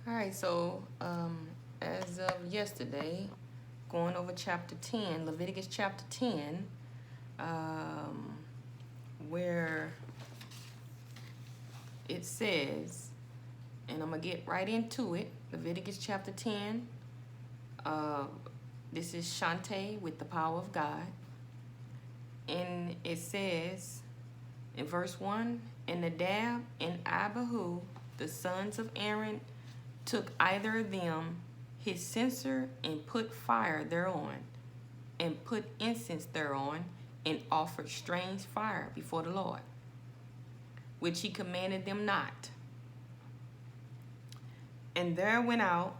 All right, so as of yesterday, going over chapter 10, Leviticus chapter 10, um, where it says, and I'm going to get right into it, Leviticus chapter 10. Uh, this is Shantae with the power of God. And it says in verse 1, and Nadab and Abihu, the sons of Aaron, took either of them his censer and put fire thereon, and put incense thereon, and offered strange fire before the Lord, which he commanded them not. And there went out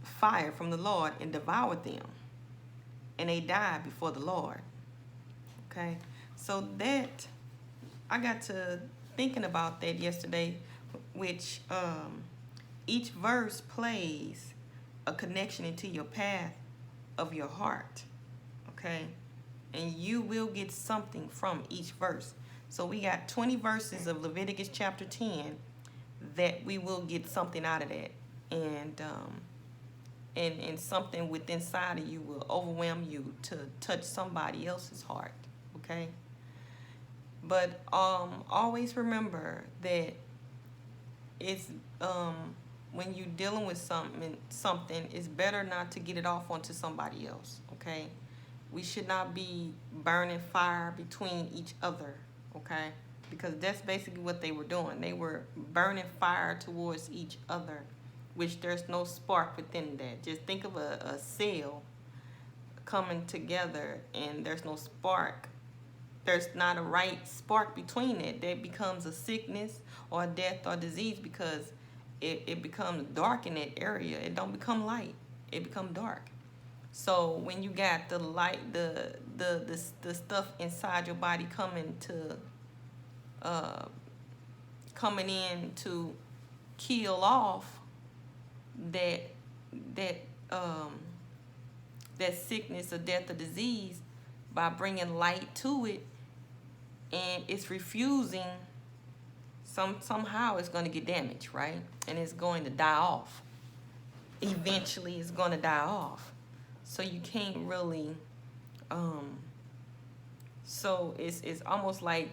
fire from the Lord and devoured them, and they died before the Lord. Okay, so that I got to thinking about that yesterday, which each verse plays a connection into your path of your heart, okay? And you will get something from each verse. So we got 20 verses of Leviticus chapter 10 that we will get something out of that. And something within inside of you will overwhelm you to touch somebody else's heart, okay? But always remember that it's when you're dealing with something, it's better not to get it off onto somebody else, okay? We should not be burning fire between each other, okay? Because that's basically what they were doing. They were burning fire towards each other, which there's no spark within that. Just think of a cell coming together and there's no spark. There's not a right spark between it. That becomes a sickness or a death or disease because it becomes dark in that area. It don't become light. It becomes dark. So when you got the light, the stuff inside your body coming in to kill off that sickness or death or disease by bringing light to it, and it's refusing, somehow it's going to get damaged, right? And it's going to die off. Eventually it's going to die off. So you can't really so it's almost like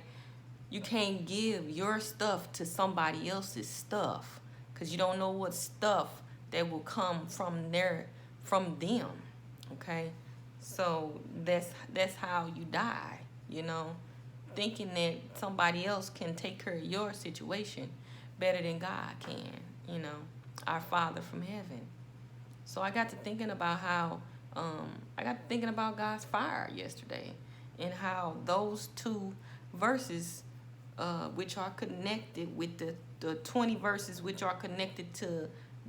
you can't give your stuff to somebody else's stuff, because you don't know what stuff that will come from them, okay? So that's how you die, thinking that somebody else can take care of your situation better than God can, our Father from heaven. So I got to thinking about how God's fire yesterday, and how those two verses, which are connected with the 20 verses which are connected to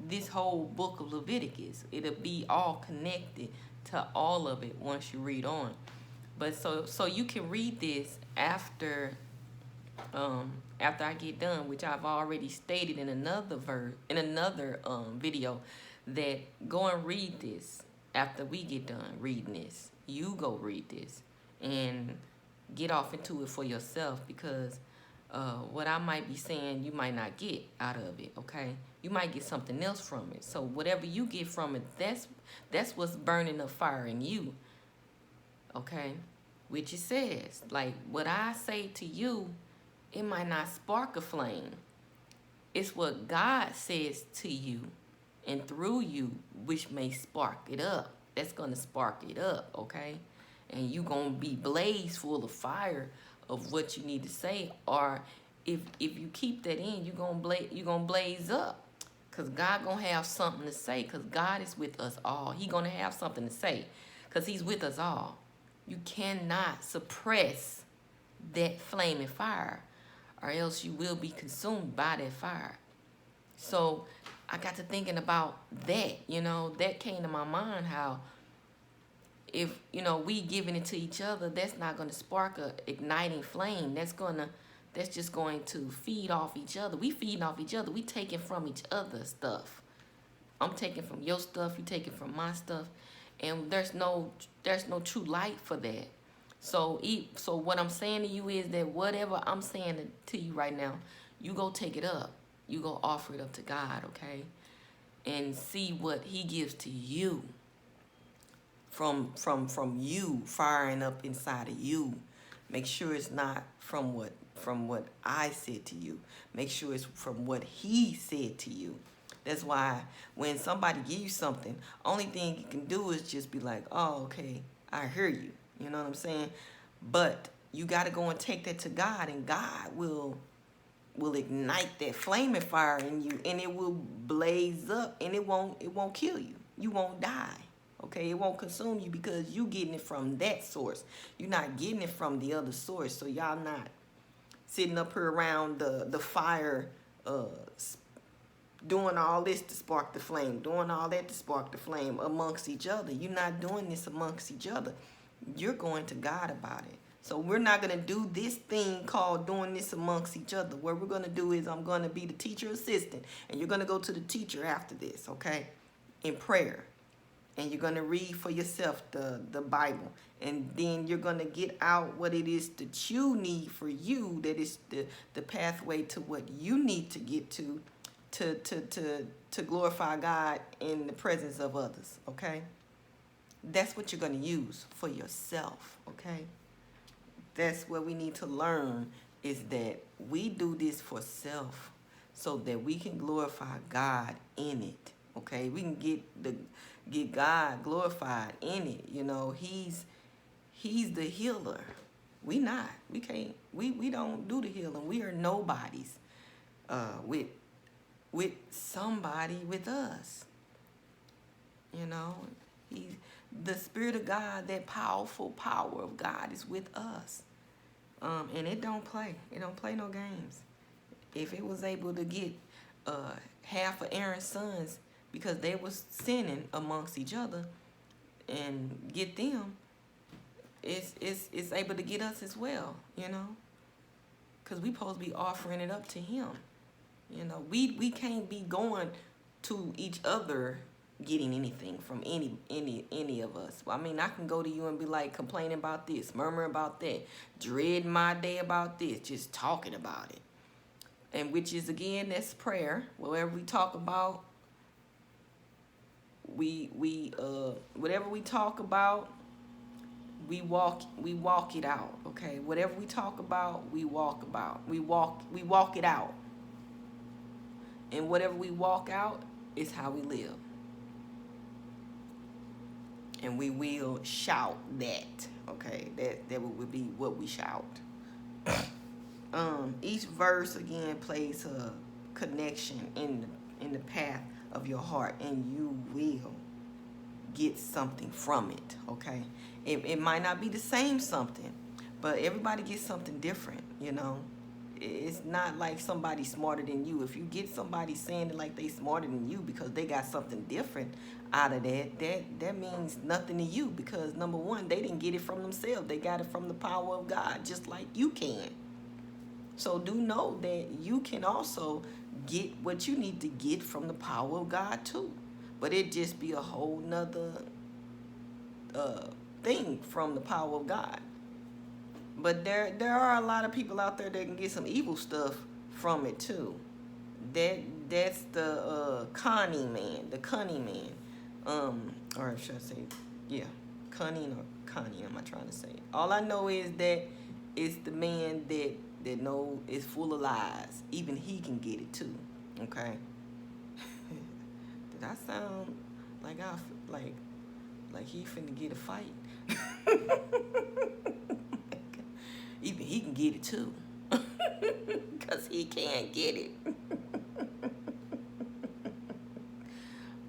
this whole book of Leviticus. It'll be all connected to all of it once you read on. But so you can read this after I get done, which I've already stated in another video, that go and read this after we get done reading this. You go read this and get off into it for yourself, because what I might be saying, you might not get out of it, okay? You might get something else from it. So whatever you get from it, that's what's burning the fire in you, okay? Which it says, like, what I say to you, it might not spark a flame. It's what God says to you and through you, which may spark it up. That's going to spark it up, okay? And you going to be blaze full of fire of what you need to say. Or if you keep that in, you're going to blaze up, because God going to have something to say, because God is with us all. He going to have something to say, because he's with us all. You cannot suppress that flaming fire, or else you will be consumed by that fire. So I got to thinking about that, that came to my mind, how if, we giving it to each other, that's not going to spark a igniting flame. That's just going to feed off each other. We feeding off each other. We taking from each other's stuff. I'm taking from your stuff. You taking from my stuff. And there's no true light for that. So what I'm saying to you is that whatever I'm saying to you right now, you go take it up. You go offer it up to God, okay? and see what he gives to you from you firing up inside of you. Make sure it's not from what I said to you. Make sure it's from what he said to you. That's why when somebody give you something, only thing you can do is just be like, oh, okay, I hear you. You know what I'm saying? But you got to go and take that to God, and God will ignite that flaming fire in you, and it will blaze up, and it won't kill you. You won't die. Okay, it won't consume you because you getting it from that source. You're not getting it from the other source. So y'all not sitting up here around the fire, doing all this to spark the flame, doing all that to spark the flame amongst each other. You're not doing this amongst each other. You're going to God about it. So we're not going to do this thing called doing this amongst each other. What we're going to do is I'm going to be the teacher assistant, and you're going to go to the teacher after this, okay, in prayer. And you're going to read for yourself the Bible. And then you're going to get out what it is that you need for you, that is the pathway to what you need to get to glorify God in the presence of others, okay? That's what you're going to use for yourself, okay? That's what we need to learn, is that we do this for self so that we can glorify God in it, okay? We can get God glorified in it. You know, he's the healer. We not. We can't. We don't do the healing. We are nobodies with somebody with us. You know, the Spirit of God, that powerful power of God is with us. And it don't play. It don't play no games. If it was able to get half of Aaron's sons, because they was sinning amongst each other, and get them, it's able to get us as well, you know, because we supposed to be offering it up to him. You know, we can't be going to each other getting anything from any of us. I mean, I can go to you and be like complaining about this, murmuring about that, dreading my day about this, just talking about it. And which is, again, that's prayer. Whatever we talk about, we whatever we talk about, we walk it out, okay? Whatever we talk about, we walk it out. And whatever we walk out is how we live. And we will shout that, okay? That would be what we shout. Each verse, again, plays a connection in the path of your heart, and you will get something from it, okay? It might not be the same something, but everybody gets something different, you know? It's not like somebody smarter than you. If you get somebody saying it like they smarter than you because they got something different out of that means nothing to you, because number one, they didn't get it from themselves. They got it from the power of God, just like you can. So do know that you can also get what you need to get from the power of God too. But it just be a whole nother thing from the power of God. But there are a lot of people out there that can get some evil stuff from it too. That's the cunning man. Or should I say, yeah, cunning or cunning, am I trying to say? All I know is that it's the man that know is full of lies. Even he can get it too, okay? Did I sound like like he finna get a fight? Even he can get it too. Because he can't get it.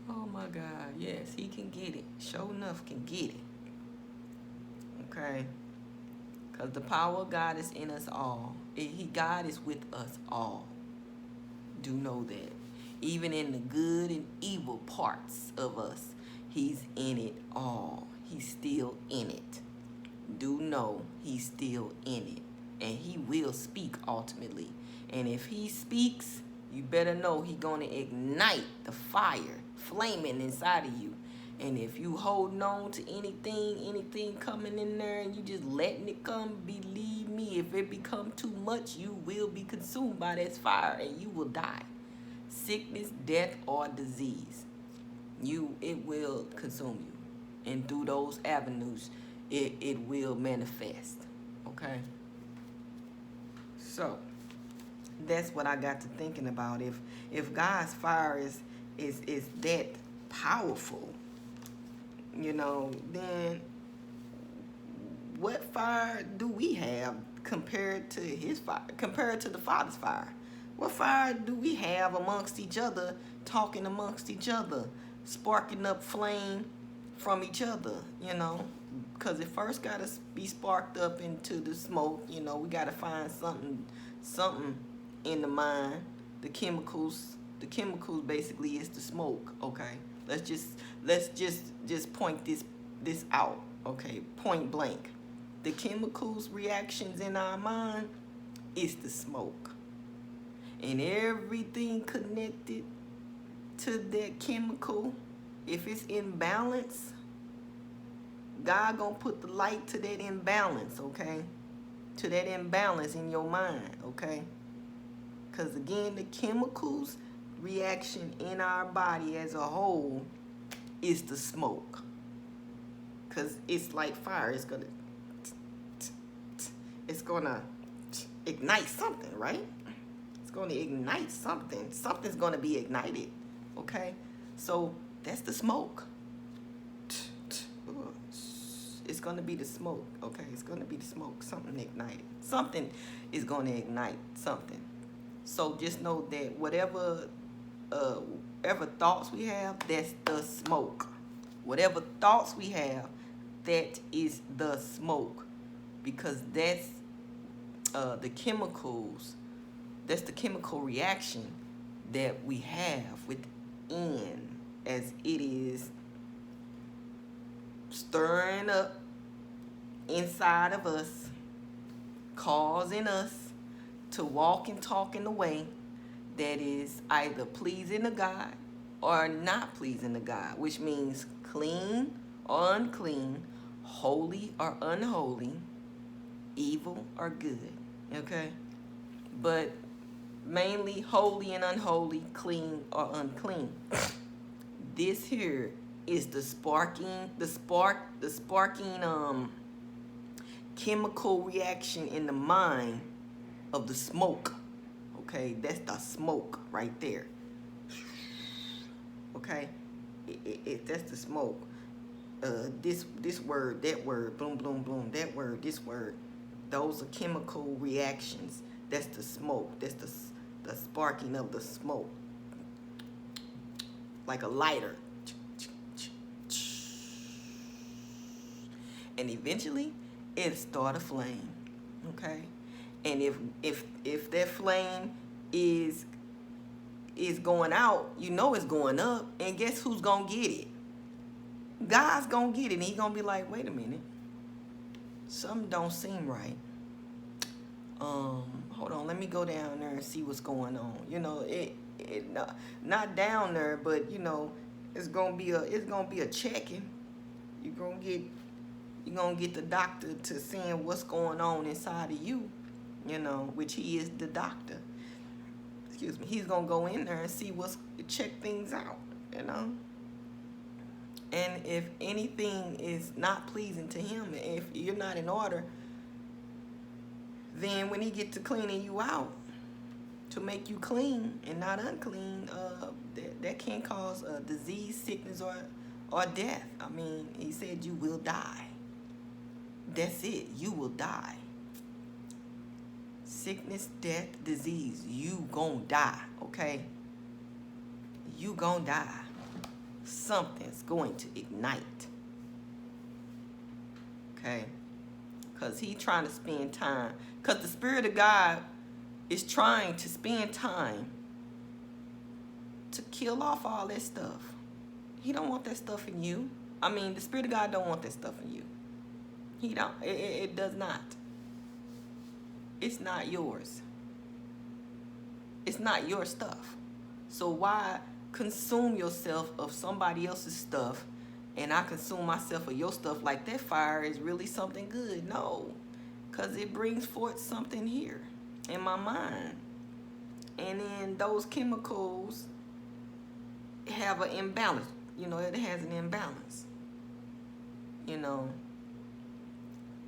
Oh my God, yes, he can get it. Sure enough can get it. Okay? Because the power of God is in us all. God is with us all. Do know that. Even in the good and evil parts of us, he's in it all. He's still in it. Do know he's still in it. And he will speak ultimately. And if he speaks, you better know he's going to ignite the fire flaming inside of you. And if you holding on to anything coming in there and you just letting it come, believe me, if it become too much, you will be consumed by that fire and you will die. sickness, death, or disease. It will consume you. And through those avenues, it will manifest. Okay? So that's what I got to thinking about. If God's fire is that powerful, then what fire do we have compared to his fire, compared to the Father's fire? What fire do we have amongst each other, talking amongst each other, sparking up flame from each other, Because it first got to be sparked up into the smoke, we got to find something in the mind. The chemicals basically is the smoke, okay? Let's just point this out, okay? Point blank. The chemicals reactions in our mind is the smoke. And everything connected to that chemical, if it's in balance, God gonna put the light to that imbalance, okay? To that imbalance in your mind, okay? Because again, the chemicals reaction in our body as a whole is the smoke. Because it's like fire. It's gonna ignite something, right? It's gonna ignite something. Something's gonna be ignited, okay? So that's the smoke. It's going to be the smoke, okay? It's going to be the smoke. Something ignited. Something is going to ignite something. So just know that whatever thoughts we have, that's the smoke. Whatever thoughts we have, that is the smoke. Because that's the chemicals, that's the chemical reaction that we have within, as it is stirring up inside of us, causing us to walk and talk in a way that is either pleasing to God or not pleasing to God, which means clean or unclean, holy or unholy, evil or good, okay? But mainly holy and unholy, clean or unclean. This here is the sparking chemical reaction in the mind of the smoke. Okay, that's the smoke right there. Okay, that's the smoke. This word, that word, boom, boom, boom, that word, this word. Those are chemical reactions. That's the smoke. That's the sparking of the smoke, like a lighter. And eventually it'll start a flame, okay? And if that flame is going out, it's going up, and guess who's gonna get it? God's gonna get it, and he gonna be like, wait a minute, something don't seem right. Hold on, let me go down there and see what's going on. It not down there, but it's gonna be a checking. You're gonna get the doctor to seeing what's going on inside of you, which he is the doctor. Excuse me. He's gonna go in there and see check things out, And if anything is not pleasing to him, if you're not in order, then when he get to cleaning you out to make you clean and not unclean, that can cause disease, sickness, or death. I mean, he said you will die. That's it. You will die. Sickness, death, disease. You gonna die, okay? You gonna die. Something's going to ignite. Okay? Because he trying to spend time. Because the Spirit of God is trying to spend time to kill off all that stuff. He don't want that stuff in you. I mean, the Spirit of God don't want that stuff in you. He don't. It does not. It's not yours. It's not your stuff. So why consume yourself of somebody else's stuff, and I consume myself of your stuff like that fire is really something good? No, because it brings forth something here in my mind. And then those chemicals have an imbalance. It has an imbalance. You know,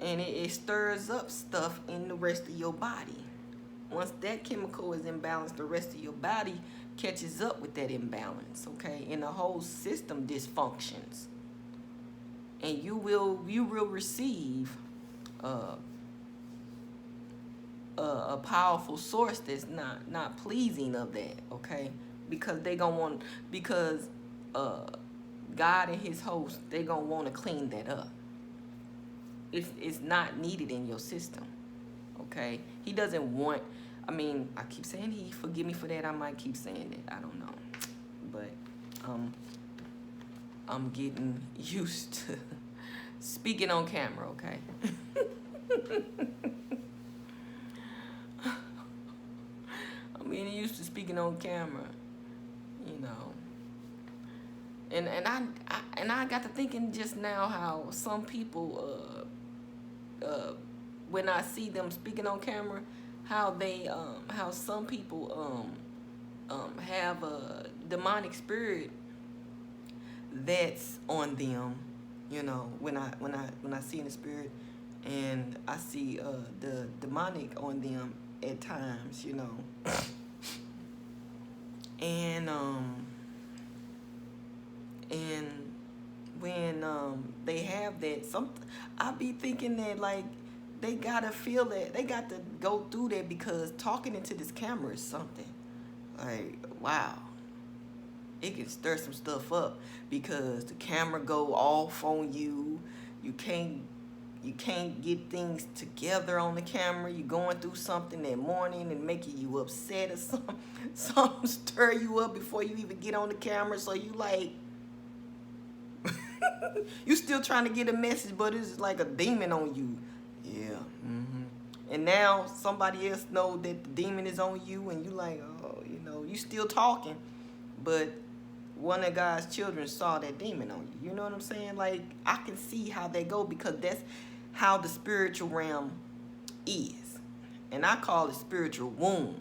and it stirs up stuff in the rest of your body. Once that chemical is imbalanced, the rest of your body catches up with that imbalance, okay? And the whole system dysfunctions. And you will receive a powerful source that's not pleasing of that, okay? Because God and his host, they're gonna want to clean that up. It's not needed in your system, okay? He doesn't want, I keep saying he, forgive me for that, I might keep saying it, I don't know. But I'm getting used to speaking on camera, okay? I'm getting used to speaking on camera, And I got to thinking just now how some people, when I see them speaking on camera, how some people have a demonic spirit that's on them. When I see in the spirit, and I see the demonic on them at times, and when they have that, I be thinking that like they gotta feel that, they got to go through that, because talking into this camera is something like, wow, it can stir some stuff up, because the camera go off on you. You can't get things together on the camera. You're going through something that morning and making you upset or something stir you up before you even get on the camera. So you like, you still trying to get a message, but it's like a demon on you. Yeah. And now somebody else know that the demon is on you, and you like, oh, you still talking, but one of God's children saw that demon on you. You know what I'm saying? Like, I can see how they go, because that's how the spiritual realm is. And I call it spiritual wound.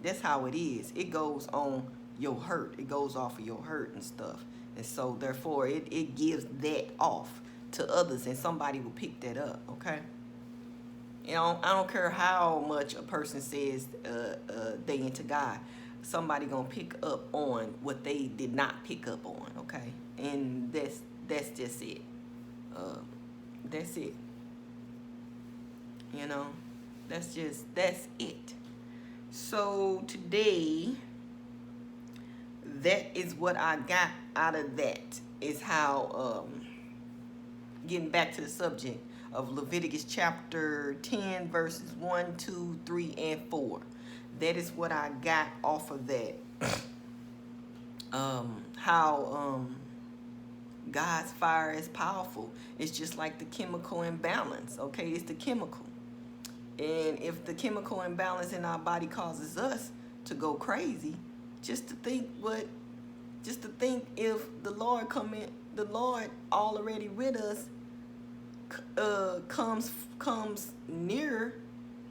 That's how it is. It goes on your hurt. It goes off of your hurt and stuff. And so, therefore, it gives that off to others, and somebody will pick that up, okay? I don't care how much a person says they into God. Somebody gonna pick up on what they did not pick up on, okay? And that's just it. That's it. That's it. So today, that is what I got out of that, is how, getting back to the subject of Leviticus chapter 10, verses 1, 2, 3, and 4. That is what I got off of that. How God's fire is powerful. It's just like the chemical imbalance, okay? It's the chemical. And if the chemical imbalance in our body causes us to go crazy, just to think if the Lord the Lord already with us, comes near,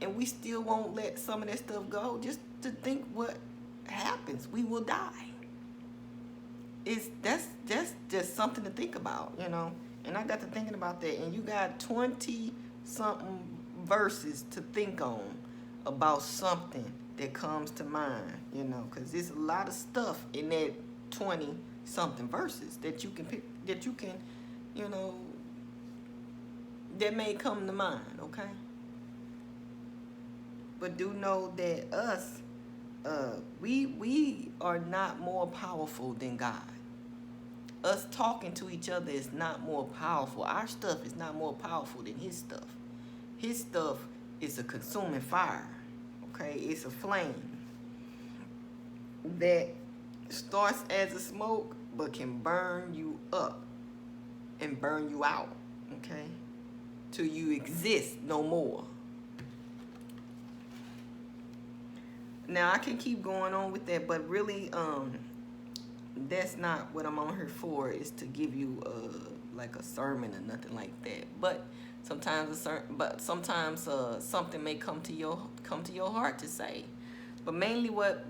and we still won't let some of that stuff go, just to think what happens. We will die. That's just something to think about, And I got to thinking about that, and you got 20 something verses to think on about something that comes to mind, because there's a lot of stuff in that 20 something verses that you can pick, that you can, that may come to mind, okay? But do know that us, we are not more powerful than God. Us talking to each other is not more powerful. Our stuff is not more powerful than his stuff. His stuff is a consuming fire, okay? It's a flame that starts as a smoke but can burn you up and burn you out, okay? Till you exist no more. Now, I can keep going on with that, but really, that's not what I'm on here for, is to give you like a sermon or nothing like that. But sometimes something may come to your heart to say. But mainly what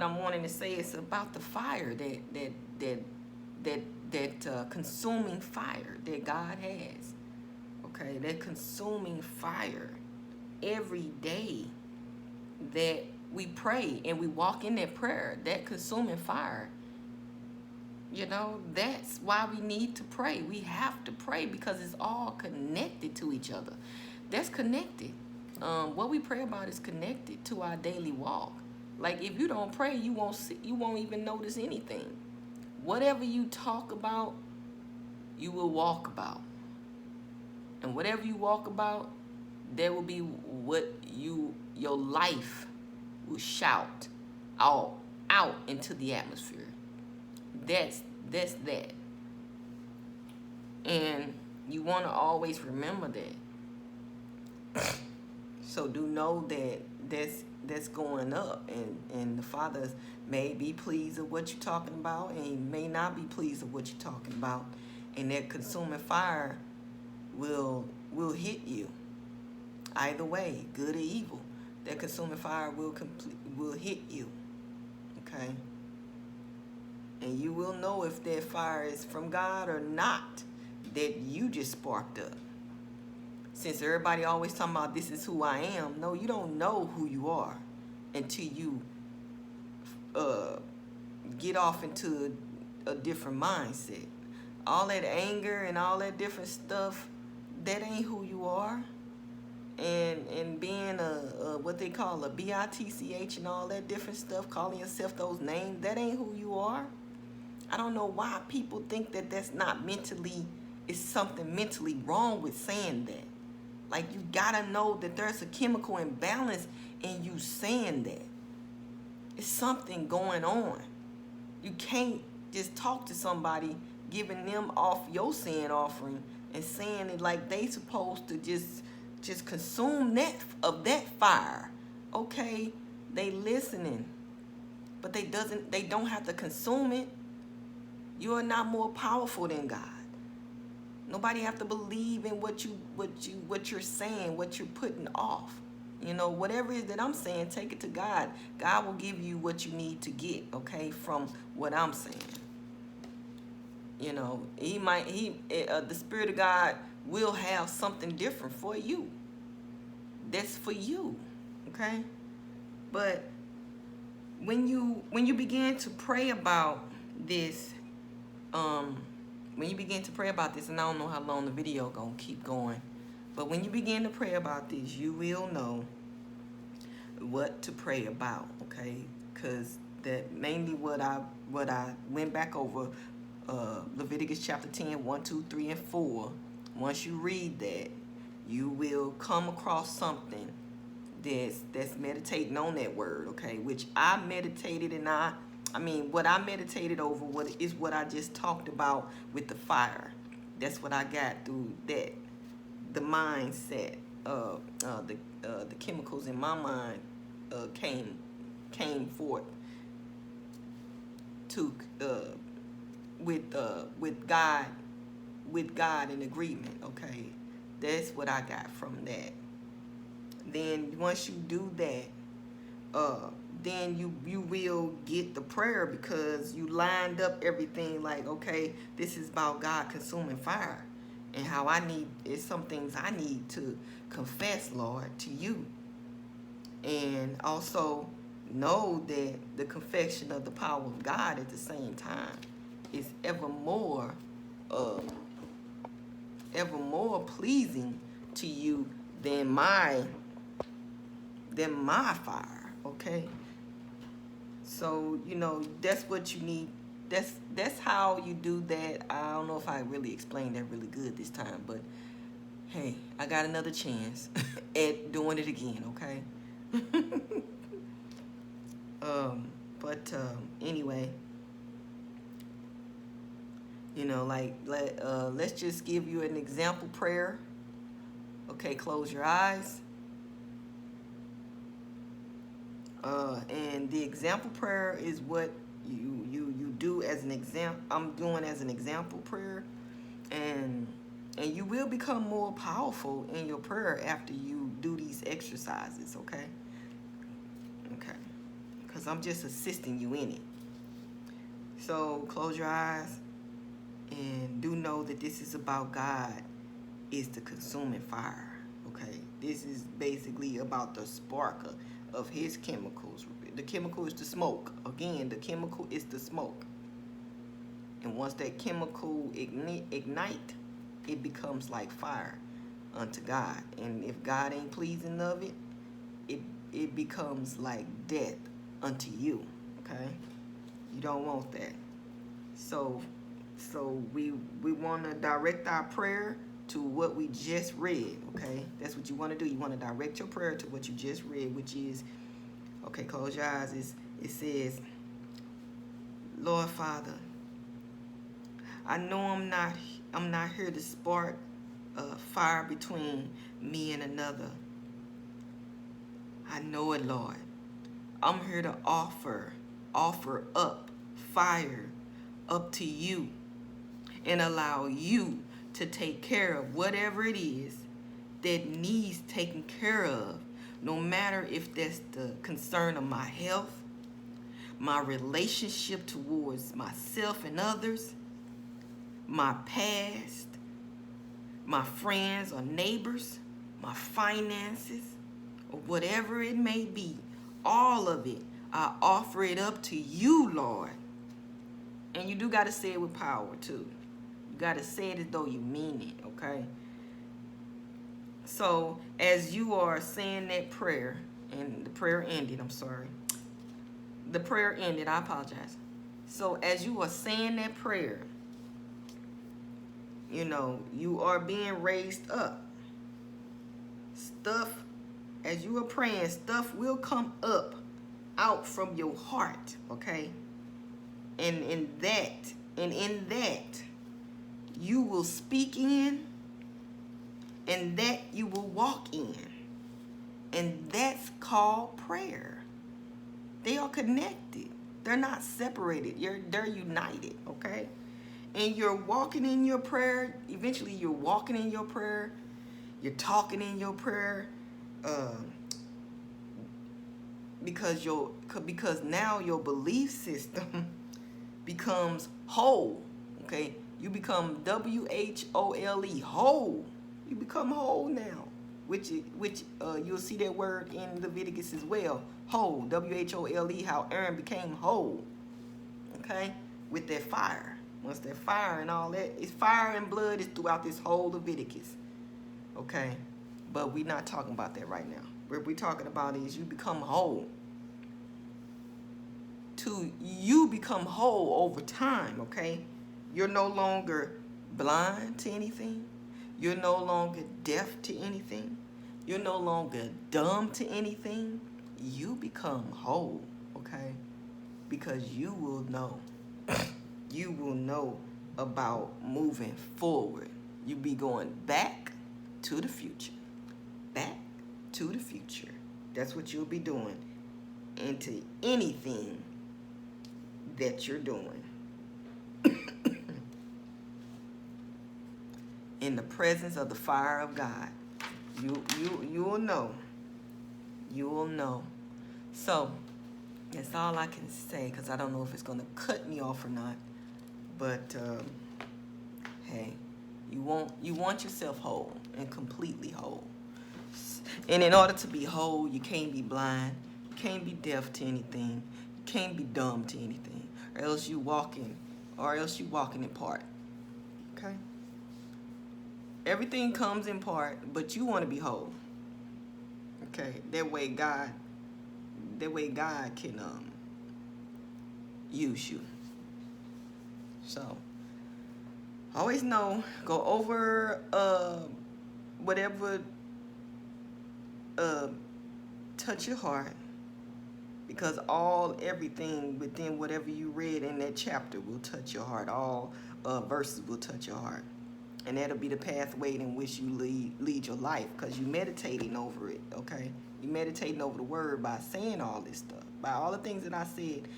I'm wanting to say is about the fire that consuming fire that God has. Okay, that consuming fire every day that we pray and we walk in that prayer, that consuming fire. You know, that's why we need to pray. We have to pray because it's all connected to each other. That's connected. What we pray about is connected to our daily walk. Like if you don't pray, you won't even notice anything. Whatever you talk about, you will walk about. And whatever you walk about, there will be what your life will shout out into the atmosphere. That's that. And you want to always remember that. So do know that that's going up, and the Father may be pleased with what you're talking about, and he may not be pleased with what you're talking about. And that consuming fire will hit you. Either way, good or evil, that consuming fire will hit you. Okay? And you will know if that fire is from God or not, that you just sparked up. Since everybody always talking about this is who I am, no, you don't know who you are until you get off into a different mindset. All that anger and all that different stuff, that ain't who you are. And being a what they call a BITCH and all that different stuff, calling yourself those names, that ain't who you are. I don't know why people think that that's not mentally, it's something mentally wrong with saying that. Like, you gotta know that there's a chemical imbalance in you saying that. It's something going on. You can't just talk to somebody, giving them off your sin offering and saying it like they supposed to just consume that fire. Okay, they listening, but they don't have to consume it. You are not more powerful than God. Nobody have to believe in what you're saying, what you're putting off. You know, whatever it is that I'm saying, take it to God. God will give you what you need to get, okay, from what I'm saying. You know, the Spirit of God will have something different for you. That's for you, okay? But when you begin to pray about this, when you begin to pray about this, and I don't know how long the video gonna keep going, but when you begin to pray about this, you will know what to pray about, okay? Because that mainly what I went back over, Leviticus chapter 10, 1, 2, 3, and 4. Once you read that, you will come across something that's meditating on that word, okay? Which I meditated, and what I meditated over is what I just talked about with the fire. That's what I got through that. The mindset, the chemicals in my mind came forth to with God in agreement. Okay, that's what I got from that. Then once you do that, then you will get the prayer, because you lined up everything. Like, okay, this is about God consuming fire, and how it's some things I need to confess, Lord, to you. And also know that the confession of the power of God at the same time is ever more pleasing to you than my fire, okay? So, you know, that's what you need. That's how you do that. I don't know if I really explained that really good this time, but hey, I got another chance at doing it again, okay? Anyway, you know, let's just give you an example prayer. Okay, close your eyes. And the example prayer is what you do as an example. I'm doing as an example prayer, and you will become more powerful in your prayer after you do these exercises. Okay. because I'm just assisting you in it. So close your eyes and do know that this is about God is the consuming fire. Okay, this is basically about the spark of his chemicals. The chemical is the smoke. Again, the chemical is the smoke. And once that chemical ignite, it becomes like fire unto God. And if God ain't pleasing of it, it becomes like death unto you. Okay, you don't want that. So we want to direct our prayer to what we just read. Okay, that's what you want to do. You want to direct your prayer to what you just read, which is, okay, close your eyes. It says, Lord Father, I know I'm not here to spark a fire between me and another. I know it, Lord. I'm here to offer up fire up to you and allow you to take care of whatever it is that needs taken care of, no matter if that's the concern of my health, my relationship towards myself and others, my past, my friends or neighbors, my finances, or whatever it may be. All of it, I offer it up to you, Lord. And you do got to say it with power, too. You got to say it as though you mean it, okay? So, as you are saying that prayer, and the prayer ended, I'm sorry. The prayer ended, I apologize. So, as you are saying that prayer, you know, you are being raised up. Stuff, as you are praying, stuff will come up out from your heart, okay? And in that, you will speak in, and that you will walk in. And that's called prayer. They are connected. They're not separated. They're united, okay? And you're walking in your prayer. Eventually, you're walking in your prayer. You're talking in your prayer. Because now your belief system becomes whole. Okay, you become WHOLE, whole. You become whole now, which you'll see that word in Leviticus as well. Whole, WHOLE, how Aaron became whole. Okay, with that fire. Once that fire and all that, it's fire and blood is throughout this whole Leviticus. Okay, but we're not talking about that right now. What we're talking about is you become whole. You become whole over time, okay? You're no longer blind to anything. You're no longer deaf to anything. You're no longer dumb to anything. You become whole, okay? Because you will know. You will know about moving forward. You be going back to the future. Back to the future. That's what you'll be doing into anything that you're doing. In the presence of the fire of God. You'll know. You'll know. So that's all I can say, because I don't know if it's going to cut me off or not. But hey, you want yourself whole and completely whole. And in order to be whole, you can't be blind, you can't be deaf to anything, you can't be dumb to anything, or else you walking in part. Okay? Everything comes in part, but you want to be whole. Okay? That way God can use you. So always know, go over whatever touch your heart, because everything within whatever you read in that chapter will touch your heart. All verses will touch your heart, and that'll be the pathway in which you lead your life, because you're meditating over it. Okay, you're meditating over the word by saying all this stuff, by all the things that I said.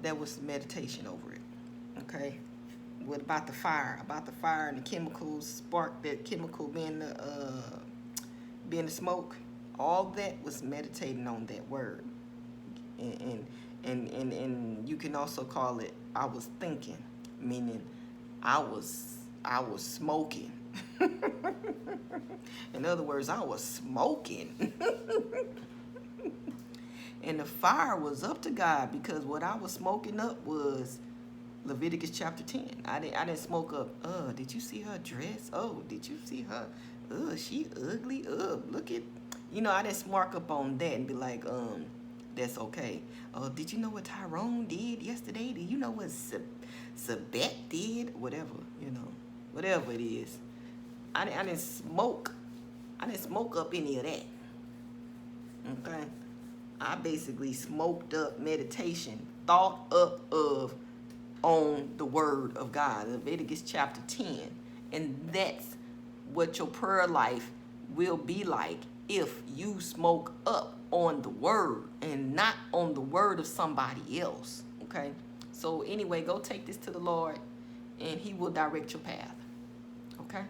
That was meditation over it. Okay. What about the fire? About the fire and the chemicals, spark, that chemical being the smoke. All that was meditating on that word. And you can also call it I was thinking, meaning I was smoking. In other words, I was smoking. And the fire was up to God, because what I was smoking up was Leviticus chapter 10. I didn't smoke up, did you see her dress? Oh, did you see her? She ugly. Look at, I didn't smark up on that and be like, that's okay. Did you know what Tyrone did yesterday? Do you know what Sabet did? Whatever, whatever it is. I didn't smoke up any of that. Okay? I basically smoked up meditation, thought up of on the word of God, Leviticus chapter 10. And that's what your prayer life will be like if you smoke up on the word and not on the word of somebody else. Okay? So anyway, go take this to the Lord and he will direct your path. Okay?